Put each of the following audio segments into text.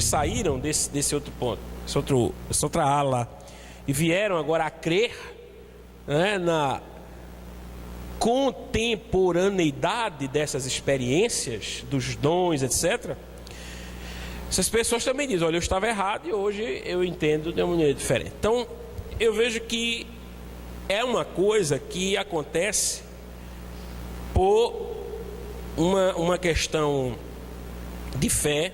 saíram desse outro ponto, essa outra ala, e vieram agora a crer, né, na contemporaneidade dessas experiências, dos dons, etc. Essas pessoas também dizem: olha, eu estava errado e hoje eu entendo de uma maneira diferente. Então, eu vejo que é uma coisa que acontece por uma questão de fé,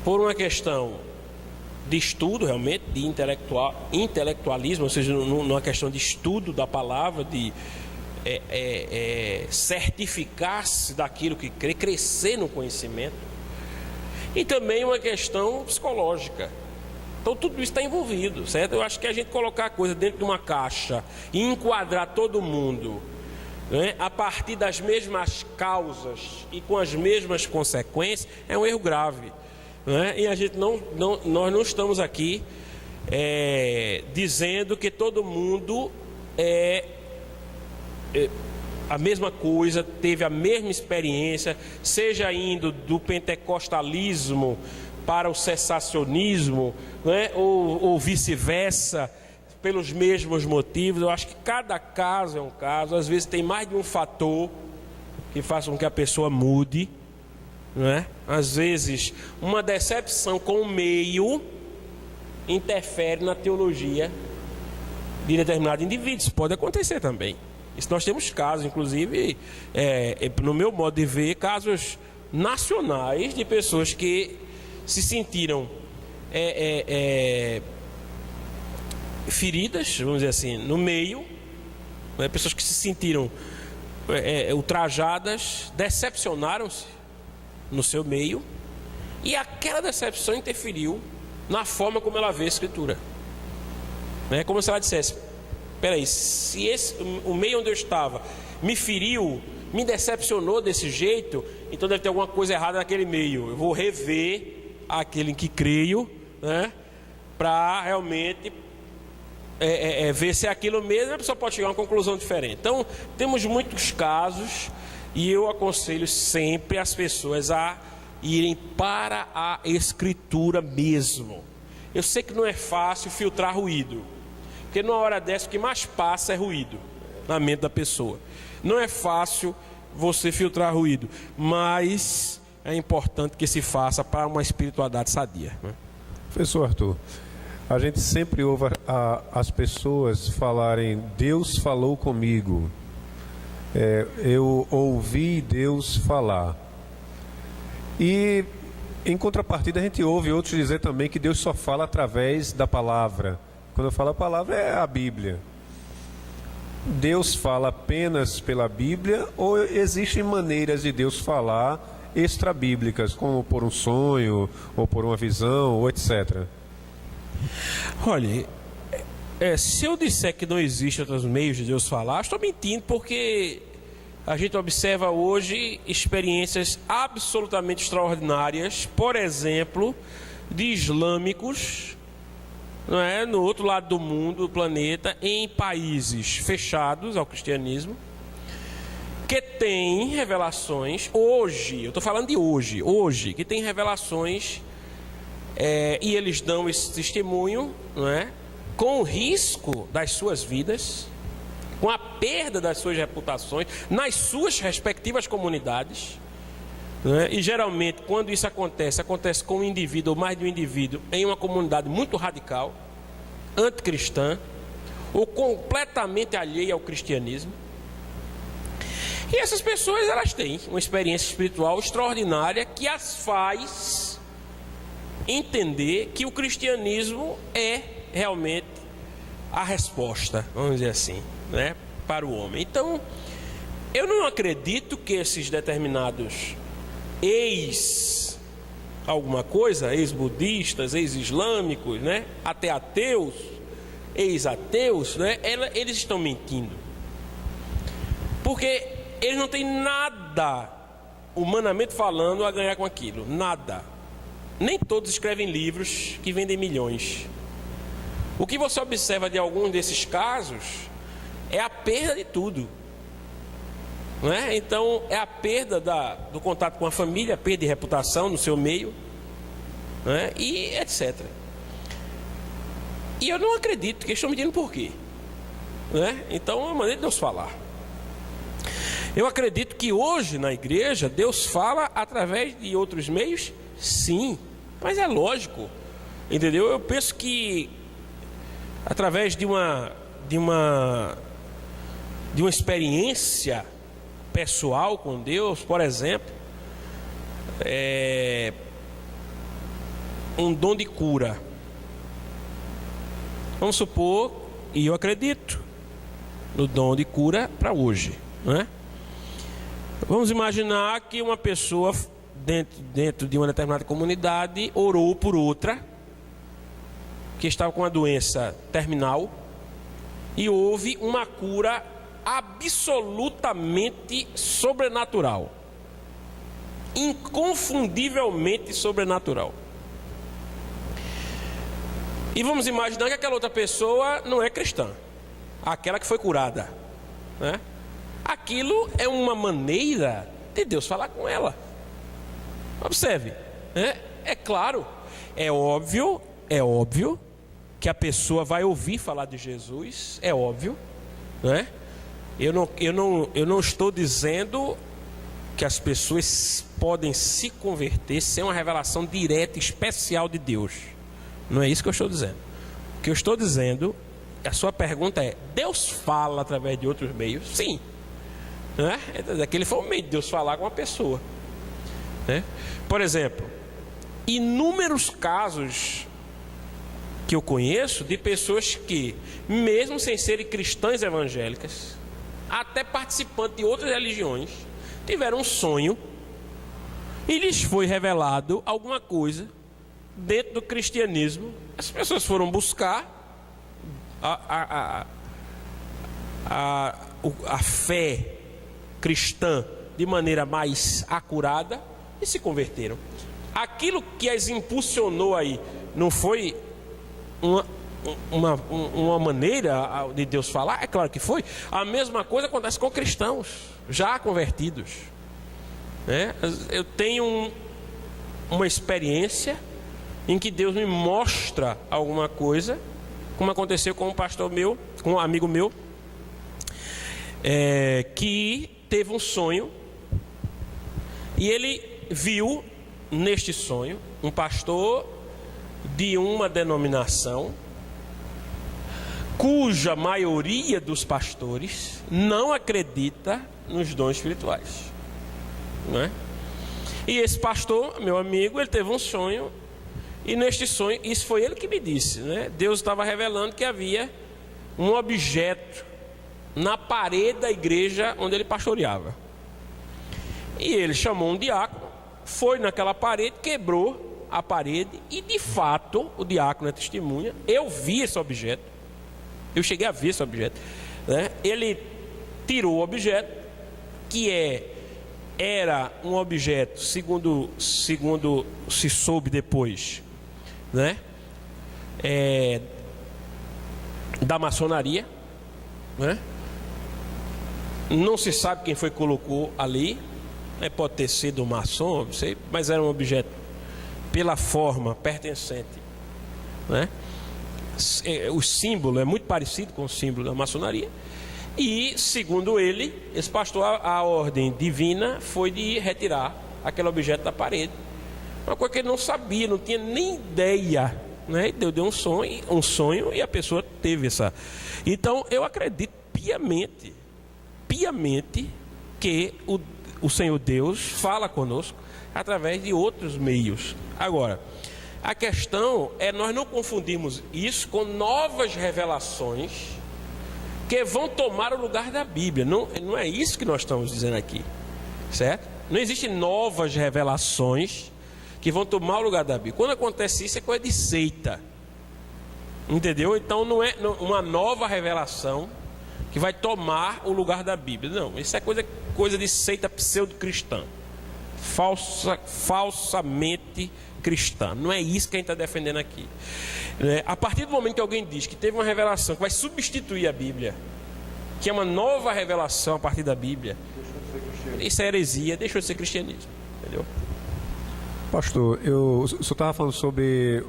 por uma questão de estudo, realmente, de intelectualismo, ou seja, numa questão de estudo da palavra, de certificar-se daquilo que crê, crescer no conhecimento, e também uma questão psicológica. Então tudo isso está envolvido, certo? Eu acho que a gente colocar a coisa dentro de uma caixa e enquadrar todo mundo, né, a partir das mesmas causas e com as mesmas consequências, é um erro grave, né? E a gente nós não estamos aqui dizendo que todo mundo a mesma coisa, teve a mesma experiência, seja indo do pentecostalismo para o cessacionismo, né, ou vice-versa, pelos mesmos motivos. Eu acho que cada caso é um caso. Às vezes tem mais de um fator que faça com que a pessoa mude, né? Às vezes uma decepção com o meio interfere na teologia de determinado indivíduo. Isso pode acontecer também. Isso nós temos casos, inclusive, no meu modo de ver, casos nacionais de pessoas que se sentiram feridas, vamos dizer assim, no meio, né? Pessoas que se sentiram ultrajadas, decepcionaram-se no seu meio, e aquela decepção interferiu na forma como ela vê a Escritura. É como se ela dissesse: peraí, se o meio onde eu estava me feriu, me decepcionou desse jeito, então deve ter alguma coisa errada naquele meio. Eu vou rever aquele em que creio, né, para realmente ver se é aquilo mesmo. A pessoa pode chegar a uma conclusão diferente. Então, temos muitos casos, e eu aconselho sempre as pessoas a irem para a Escritura mesmo. Eu sei que não é fácil filtrar ruído, porque numa hora dessa o que mais passa é ruído na mente da pessoa. Não é fácil você filtrar ruído, mas é importante que se faça para uma espiritualidade sadia, né? Professor Arthur, a gente sempre ouve as pessoas falarem: Deus falou comigo, eu ouvi Deus falar. E em contrapartida a gente ouve outros dizer também que Deus só fala através da palavra. Quando eu falo a palavra, é a Bíblia. Deus fala apenas pela Bíblia, ou existem maneiras de Deus falar extrabíblicas, como por um sonho, ou por uma visão, ou etc? Olha, se eu disser que não existem outros meios de Deus falar, estou mentindo, porque a gente observa hoje experiências absolutamente extraordinárias, por exemplo, de islâmicos, não é, no outro lado do mundo, do planeta, em países fechados ao cristianismo, que tem revelações hoje, eu estou falando de hoje, que tem revelações, e eles dão esse testemunho, não é, com o risco das suas vidas, com a perda das suas reputações, nas suas respectivas comunidades, né? E geralmente, quando isso acontece com um indivíduo ou mais de um indivíduo em uma comunidade muito radical, anticristã, ou completamente alheia ao cristianismo. E essas pessoas, elas têm uma experiência espiritual extraordinária que as faz entender que o cristianismo é realmente a resposta, vamos dizer assim, né, para o homem. Então, eu não acredito que esses determinados alguma coisa, ex-budistas, ex-islâmicos, né, até ateus, ex-ateus, né, eles estão mentindo, porque eles não têm nada, humanamente falando, a ganhar com aquilo, nada. Nem todos escrevem livros que vendem milhões. O que você observa de alguns desses casos é a perda de tudo, não é? Então é a perda do contato com a família, a perda de reputação no seu meio, né? E etc. E eu não acredito que eles estão mentindo por quê, né? Então é uma maneira de Deus falar. Eu acredito que hoje na igreja Deus fala através de outros meios, sim, mas é lógico, entendeu? Eu penso que através de uma experiência pessoal com Deus, por exemplo, um dom de cura. Vamos supor, e eu acredito no dom de cura para hoje, né? Vamos imaginar que uma pessoa dentro de uma determinada comunidade orou por outra que estava com uma doença terminal e houve uma cura absolutamente sobrenatural, inconfundivelmente sobrenatural. E vamos imaginar que aquela outra pessoa não é cristã, aquela que foi curada, né? Aquilo é uma maneira de Deus falar com ela. Observe, né? É claro, é óbvio que a pessoa vai ouvir falar de Jesus, é óbvio, né? Eu não estou dizendo que as pessoas podem se converter sem uma revelação direta, especial de Deus. Não é isso que eu estou dizendo. O que eu estou dizendo, a sua pergunta é: Deus fala através de outros meios? Sim, né? Aquele foi o meio de Deus falar com uma pessoa, né? Por exemplo, inúmeros casos que eu conheço de pessoas que, mesmo sem serem cristãs evangélicas, até participantes de outras religiões, tiveram um sonho e lhes foi revelado alguma coisa dentro do cristianismo. As pessoas foram buscar a fé cristã de maneira mais acurada e se converteram. Aquilo que as impulsionou aí não foi uma maneira de Deus falar? É claro que foi. A mesma coisa acontece com cristãos já convertidos, né? Eu tenho uma experiência em que Deus me mostra alguma coisa, como aconteceu com um pastor meu, com um amigo meu, que teve um sonho e ele viu neste sonho um pastor de uma denominação cuja maioria dos pastores não acredita nos dons espirituais, não é? E esse pastor, meu amigo, ele teve um sonho, e neste sonho, isso foi ele que me disse, né? Deus estava revelando que havia um objeto na parede da igreja onde ele pastoreava. E ele chamou um diácono, foi naquela parede, quebrou a parede, e de fato, o diácono é testemunha, eu vi esse objeto, eu cheguei a ver esse objeto, né? Ele tirou o objeto, que era um objeto, segundo se soube depois, né? Da maçonaria, né? Não se sabe quem foi que colocou ali, né? Pode ter sido um maçom, não sei, mas era um objeto pela forma pertencente, né? O símbolo é muito parecido com o símbolo da maçonaria. E segundo ele, esse pastor, a ordem divina foi de retirar aquele objeto da parede, uma coisa que ele não sabia, não tinha nem ideia, né? E Deus deu um sonho e a pessoa teve essa. Então eu acredito piamente que o Senhor Deus fala conosco através de outros meios. Agora, a questão é nós não confundirmos isso com novas revelações que vão tomar o lugar da Bíblia. Não é isso que nós estamos dizendo aqui, certo? Não existem novas revelações que vão tomar o lugar da Bíblia. Quando acontece isso, é coisa de seita, entendeu? Então não é uma nova revelação que vai tomar o lugar da Bíblia. Não, isso é coisa de seita pseudo-cristã, falsamente cristã. Não é isso que a gente está defendendo aqui. A partir do momento que alguém diz que teve uma revelação que vai substituir a Bíblia, que é uma nova revelação a partir da Bíblia, isso é heresia, deixou de ser cristianismo, entendeu? Pastor, o senhor estava falando sobre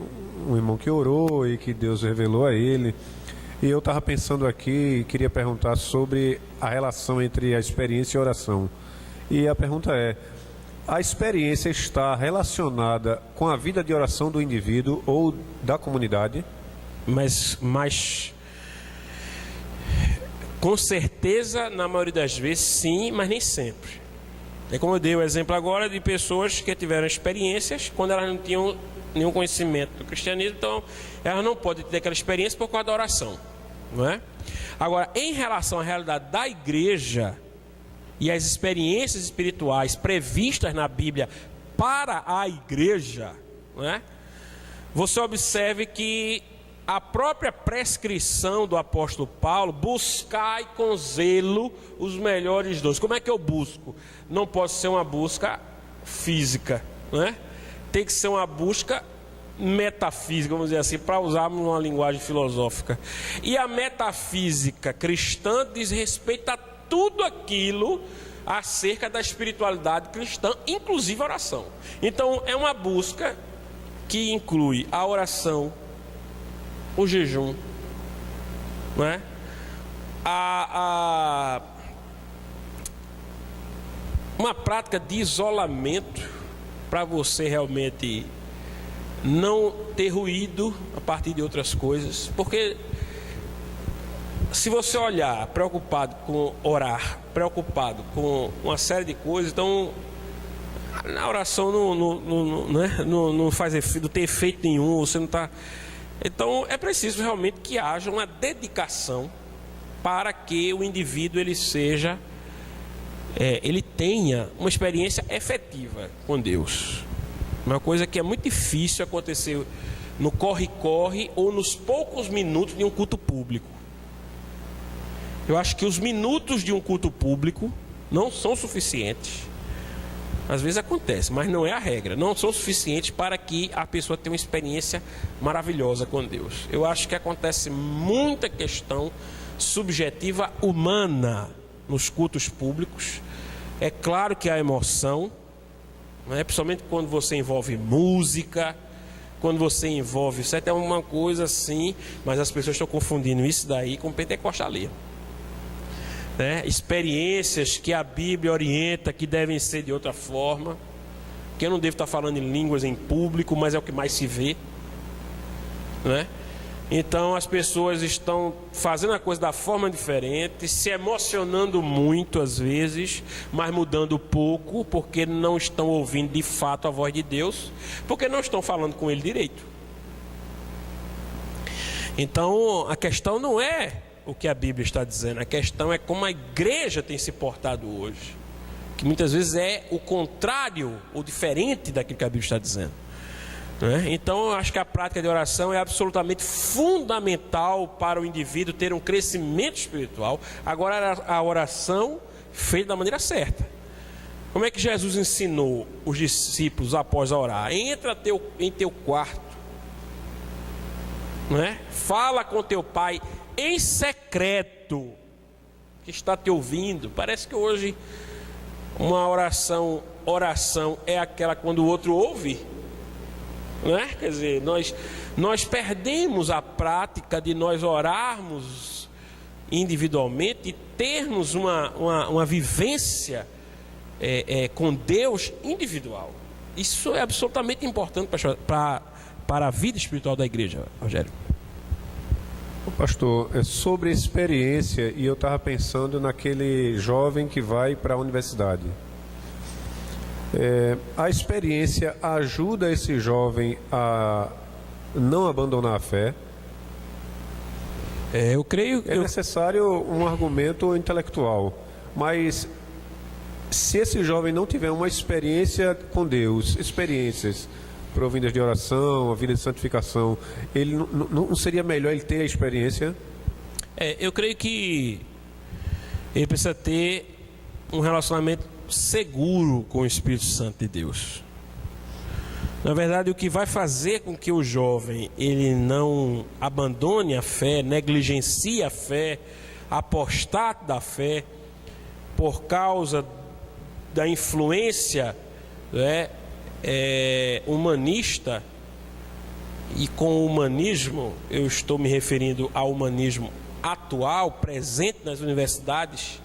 um irmão que orou e que Deus revelou a ele. E eu estava pensando aqui, queria perguntar sobre a relação entre a experiência e a oração. E a pergunta é: a experiência está relacionada com a vida de oração do indivíduo ou da comunidade? Mas com certeza, na maioria das vezes, sim, mas nem sempre. É como eu dei o exemplo agora de pessoas que tiveram experiências quando elas não tinham nenhum conhecimento do cristianismo, então elas não podem ter aquela experiência por causa da oração, não é? Agora, em relação à realidade da igreja e as experiências espirituais previstas na Bíblia para a igreja, não é? Você observe que a própria prescrição do apóstolo Paulo: buscai com zelo os melhores dons. Como é que eu busco? Não pode ser uma busca física, não é? Tem que ser uma busca metafísica, vamos dizer assim, para usarmos uma linguagem filosófica. E a metafísica cristã diz respeito a tudo aquilo acerca da espiritualidade cristã, inclusive a oração. Então é uma busca que inclui a oração, o jejum, não é? Uma prática de isolamento para você realmente não ter ruído a partir de outras coisas, porque se você olhar preocupado com orar, preocupado com uma série de coisas, então na oração não faz efeito, não tem efeito nenhum, você não está. Então é preciso realmente que haja uma dedicação para que o indivíduo ele tenha uma experiência efetiva com Deus. Uma coisa que é muito difícil acontecer no corre-corre ou nos poucos minutos de um culto público. Eu acho que os minutos de um culto público não são suficientes. Às vezes acontece, mas não é a regra. Não são suficientes para que a pessoa tenha uma experiência maravilhosa com Deus. Eu acho que acontece muita questão subjetiva humana nos cultos públicos. É claro que há emoção, né? Principalmente quando você envolve música, quando você envolve, certo? É uma coisa assim, mas as pessoas estão confundindo isso daí com pentecostalismo, né? Experiências que a Bíblia orienta que devem ser de outra forma, que eu não devo estar falando em línguas em público, mas é o que mais se vê, né? Então as pessoas estão fazendo a coisa da forma diferente, se emocionando muito às vezes, mas mudando pouco, porque não estão ouvindo de fato a voz de Deus, porque não estão falando com Ele direito. Então a questão não é o que a Bíblia está dizendo, a questão é como a igreja tem se portado hoje, que muitas vezes é o contrário ou diferente daquilo que a Bíblia está dizendo, né? Então eu acho que a prática de oração é absolutamente fundamental para o indivíduo ter um crescimento espiritual. Agora, a oração feita da maneira certa. Como é que Jesus ensinou os discípulos após orar? Entra em teu quarto, né? Fala com teu pai em secreto, que está te ouvindo. Parece que hoje uma oração é aquela quando o outro ouve, não é? Quer dizer, nós perdemos a prática de nós orarmos individualmente e termos uma vivência com Deus individual. Isso é absolutamente importante para a vida espiritual da igreja, Rogério. Pastor, é sobre experiência, e eu estava pensando naquele jovem que vai para a universidade. A experiência ajuda esse jovem a não abandonar a fé? Eu creio que é necessário um argumento intelectual, mas se esse jovem não tiver uma experiência com Deus, experiências provindas de oração, a vida de santificação, ele não seria melhor ele ter a experiência? Eu creio que ele precisa ter um relacionamento seguro com o Espírito Santo de Deus. Na verdade, o que vai fazer com que o jovem ele não abandone a fé, negligencie a fé, apostate da fé, por causa da influência, né, humanista, e com o humanismo eu estou me referindo ao humanismo atual, presente nas universidades,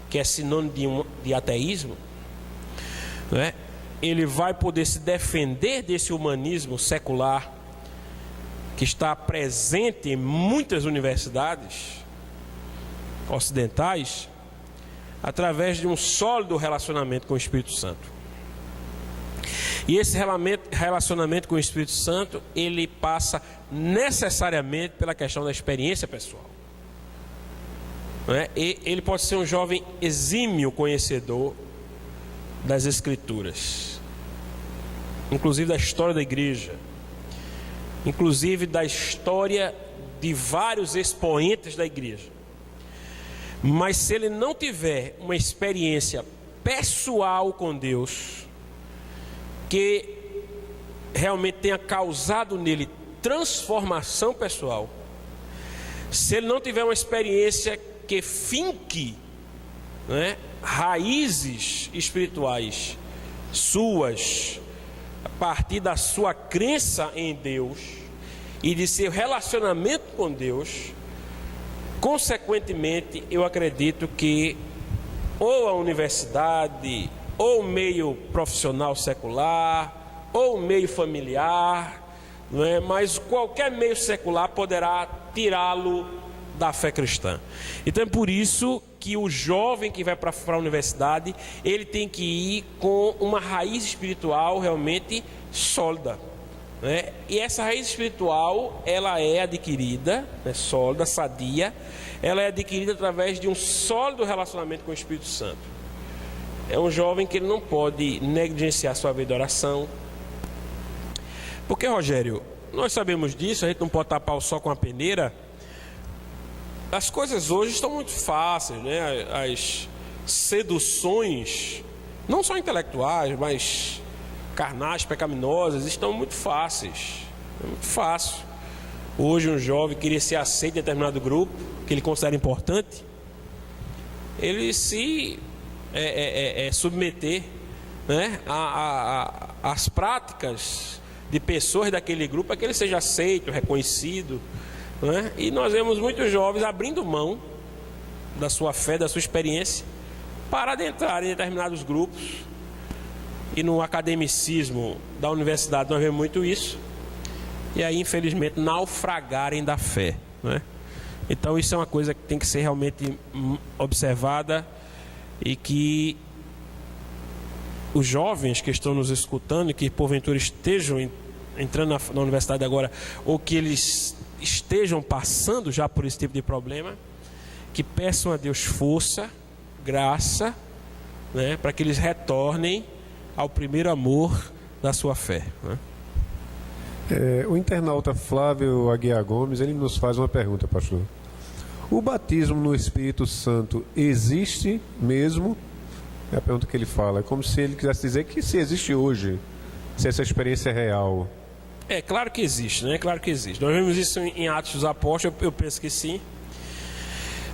que é sinônimo de ateísmo, né? Ele vai poder se defender desse humanismo secular que está presente em muitas universidades ocidentais, através de um sólido relacionamento com o Espírito Santo. E esse relacionamento com o Espírito Santo, ele passa necessariamente pela questão da experiência pessoal, não é? E ele pode ser um jovem exímio conhecedor das Escrituras, inclusive da história da igreja, inclusive da história de vários expoentes da igreja. Mas se ele não tiver uma experiência pessoal com Deus, que realmente tenha causado nele transformação pessoal, se ele não tiver uma experiência que finque, né, raízes espirituais suas, a partir da sua crença em Deus e de seu relacionamento com Deus, consequentemente, eu acredito que ou a universidade, ou o meio profissional secular, ou o meio familiar, não é? Mas qualquer meio secular poderá tirá-lo da fé cristã. Então é por isso que o jovem que vai para a universidade, ele tem que ir com uma raiz espiritual realmente sólida, né? E essa raiz espiritual, ela é adquirida, né, sólida, sadia, ela é adquirida através de um sólido relacionamento com o Espírito Santo. É um jovem que ele não pode negligenciar sua vida de oração. Porque, Rogério, nós sabemos disso, a gente não pode tapar o sol com a peneira. As coisas hoje estão muito fáceis, né? As seduções, não só intelectuais, mas carnais, pecaminosas, estão muito fáceis. É muito fácil. Hoje um jovem queria ser aceito em determinado grupo, que ele considera importante, ele se submeter, né, às práticas de pessoas daquele grupo, para que ele seja aceito, reconhecido, né? E nós vemos muitos jovens abrindo mão da sua fé, da sua experiência, para adentrar em determinados grupos. E no academicismo da universidade nós vemos muito isso, e aí infelizmente naufragarem da fé, né? Então isso é uma coisa que tem que ser realmente observada, e que os jovens que estão nos escutando e que porventura estejam entrando na universidade agora, ou que eles estejam passando já por esse tipo de problema, que peçam a Deus força, graça, né, para que eles retornem ao primeiro amor da sua fé, né? O internauta Flávio Aguiar Gomes, ele nos faz uma pergunta, pastor. O batismo no Espírito Santo existe mesmo? É a pergunta que ele fala. É como se ele quisesse dizer que se existe hoje, se essa experiência é real. É claro que existe, né? Claro que existe. Nós vemos isso em Atos dos Apóstolos, eu penso que sim,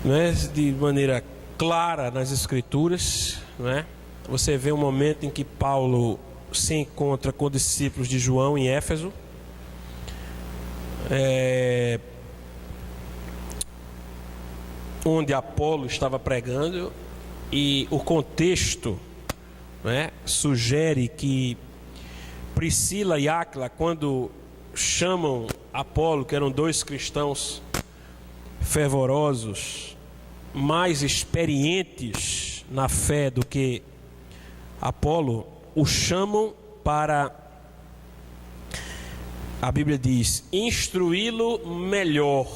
né? De maneira clara nas Escrituras, né? Você vê um momento em que Paulo se encontra com discípulos de João em Éfeso, onde Apolo estava pregando, e o contexto, né, sugere que Priscila e Áquila, quando chamam Apolo, que eram dois cristãos fervorosos, mais experientes na fé do que Apolo, o chamam para, a Bíblia diz, instruí-lo melhor,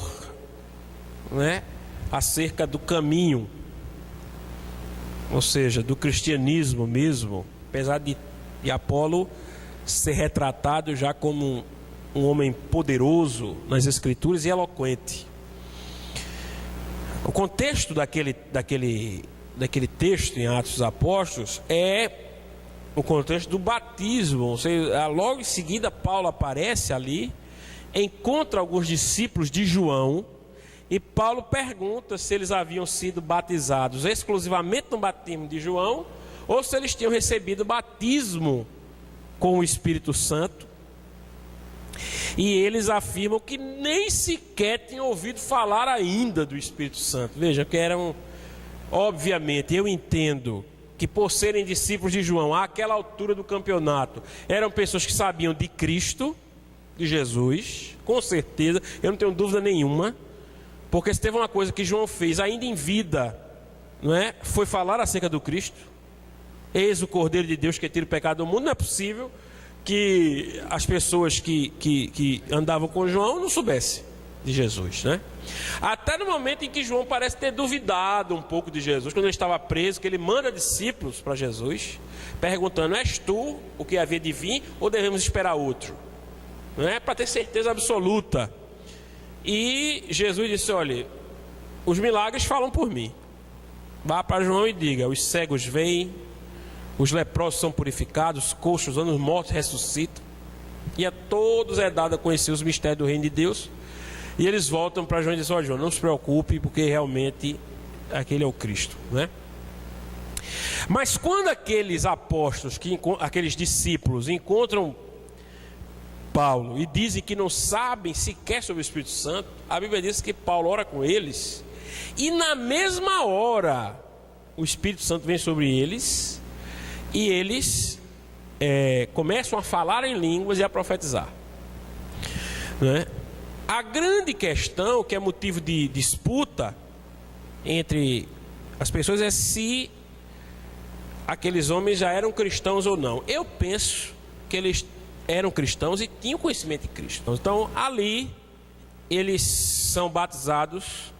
né, acerca do caminho, ou seja, do cristianismo mesmo, apesar de Apolo ser retratado já como um homem poderoso nas Escrituras e eloquente. O contexto daquele texto em Atos dos Apóstolos é o contexto do batismo. Ou seja, logo em seguida Paulo aparece ali, encontra alguns discípulos de João, e Paulo pergunta se eles haviam sido batizados exclusivamente no batismo de João, ou se eles tinham recebido batismo com o Espírito Santo, e eles afirmam que nem sequer tinham ouvido falar ainda do Espírito Santo. Vejam que eram, obviamente, eu entendo que por serem discípulos de João, àquela altura do campeonato, eram pessoas que sabiam de Cristo, de Jesus, com certeza, eu não tenho dúvida nenhuma, porque se teve uma coisa que João fez ainda em vida, não é? Foi falar acerca do Cristo. Eis o Cordeiro de Deus que tira o pecado do mundo. Não é possível que as pessoas que andavam com João não soubessem de Jesus, né? Até no momento em que João parece ter duvidado um pouco de Jesus, quando ele estava preso, que ele manda discípulos para Jesus, perguntando: és tu o que havia de vir ou devemos esperar outro? Não é? Para ter certeza absoluta. E Jesus disse: olha, os milagres falam por mim. Vá para João e diga: os cegos veem, os leprosos são purificados, os coxos andam, os mortos ressuscitam, e a todos é dado a conhecer os mistérios do reino de Deus. E eles voltam para João e dizem: olha, João, não se preocupe, porque realmente aquele é o Cristo, né? Mas quando aqueles apóstolos, aqueles discípulos encontram Paulo e dizem que não sabem sequer sobre o Espírito Santo, a Bíblia diz que Paulo ora com eles, e na mesma hora o Espírito Santo vem sobre eles, e eles começam a falar em línguas e a profetizar, né? A grande questão, que é motivo de disputa entre as pessoas, é se aqueles homens já eram cristãos ou não. Eu penso que eles eram cristãos e tinham conhecimento de Cristo. Então ali eles são batizados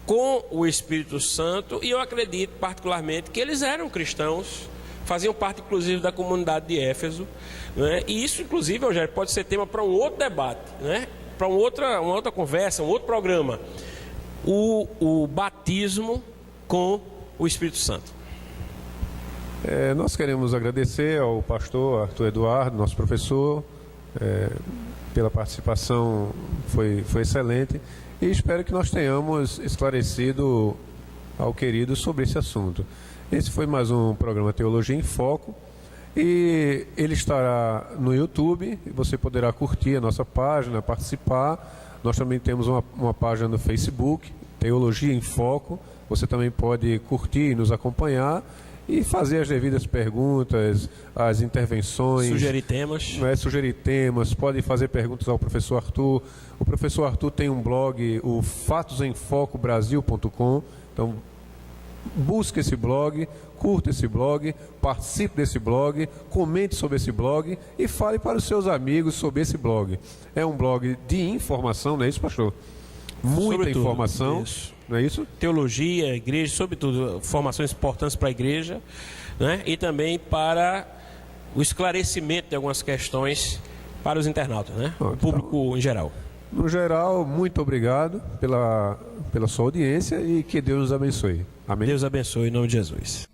com o Espírito Santo, e eu acredito particularmente que eles eram cristãos, faziam parte inclusive da comunidade de Éfeso, né? E isso inclusive, Eugênio, pode ser tema para um outro debate, né? Para uma outra conversa, um outro programa, o batismo com o Espírito Santo. Nós queremos agradecer ao pastor Arthur Eduardo, nosso professor, pela participação, foi excelente, e espero que nós tenhamos esclarecido ao querido sobre esse assunto. Esse foi mais um programa Teologia em Foco, e ele estará no YouTube, e você poderá curtir a nossa página, participar. Nós também temos uma página no Facebook, Teologia em Foco. Você também pode curtir e nos acompanhar e fazer as devidas perguntas, as intervenções. Sugerir temas. Sugerir temas, pode fazer perguntas ao professor Arthur. O professor Arthur tem um blog, o fatosemfocobrasil.com. Então, busque esse blog, curta esse blog, participe desse blog, comente sobre esse blog e fale para os seus amigos sobre esse blog. É um blog de informação, não é isso, pastor? Muita informação, isso. Não é isso? Teologia, igreja, sobretudo informações importantes para a igreja, né? E também para o esclarecimento de algumas questões para os internautas, né? O público em geral. No geral, muito obrigado pela sua audiência e que Deus nos abençoe. Amém? Deus abençoe em nome de Jesus.